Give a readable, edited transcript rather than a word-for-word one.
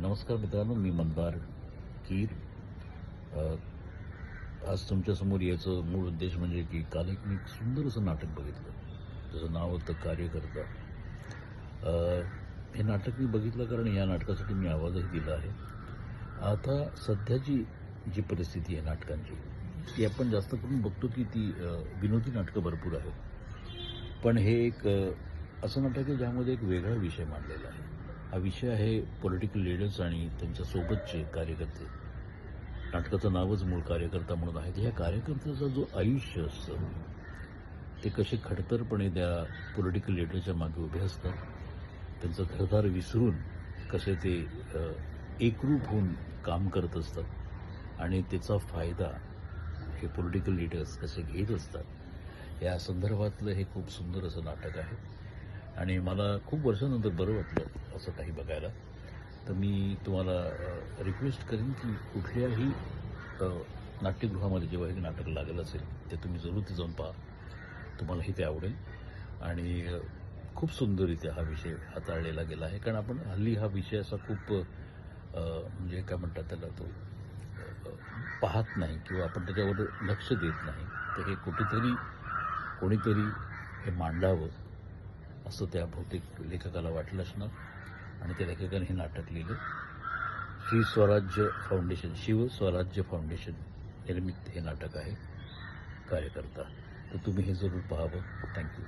नमस्कार मित्रांनो, मी मंदार कीर. अ, आज तुमच्यासमोर यायचं मूळ उद्देश म्हणजे की काल एक मी सुंदर असं नाटक बघितलं. त्याचं नाव होतं कार्यकर्ता. अ, हे नाटक मी बघितलं कारण या नाटकासाठी मी आवाजही दिला आहे. आता सध्याची जी परिस्थिती आहे नाटकांची, ती आपण जास्त करून बघतो की ती विनोदी नाटकं भरपूर आहेत. पण हे एक असं नाटक आहे ज्यामध्ये एक वेगळा विषय मांडलेला आहे. हा विषय आहे पॉलिटिकल लीडर्स आणि त्यांच्यासोबतचे कार्यकर्ते. नाटकाचं नावच मूळ कार्यकर्ता म्हणून आहे. ह्या कार्यकर्त्याचं जो आयुष्य असतं ते कसे खडतरपणे त्या पॉलिटिकल लीडरच्या मागे उभे असतात. त्यांचं घरदार विसरून कसे ते एकरूप होऊन काम करत असतात आणि त्याचा फायदा हे पॉलिटिकल लीडर्स कसे घेत असतात, या संदर्भातलं हे खूप सुंदर असं नाटक आहे. आणि मला खूप वर्षानंतर बरं वाटलं असं काही बघायला. तर मी तुम्हाला रिक्वेस्ट करेन की कुठल्याही नाट्यगृहामध्ये जेव्हा हे नाटक लागलं असेल ते तुम्ही जरूर ते जाऊन पहा. तुम्हालाही ते आवडेल. आणि खूप सुंदररित्या हा विषय हाताळलेला गेला आहे. कारण आपण हल्ली हा विषय असा खूप म्हणजे काय म्हणतात त्याला, तो पाहत नाही किंवा आपण त्याच्यावर लक्ष देत नाही. तर हे कुठेतरी कोणीतरी हे मांडावं असं त्या बहुतेक लेखकाला वाटलं असणार आणि त्या लेखकाने हे नाटक लिहिलं. श्री स्वराज्य फाउंडेशन, शिव स्वराज्य फाउंडेशन निर्मित हे नाटक आहे कार्यकर्ता. तर तुम्ही हे जरूर पाहावं. थँक्यू.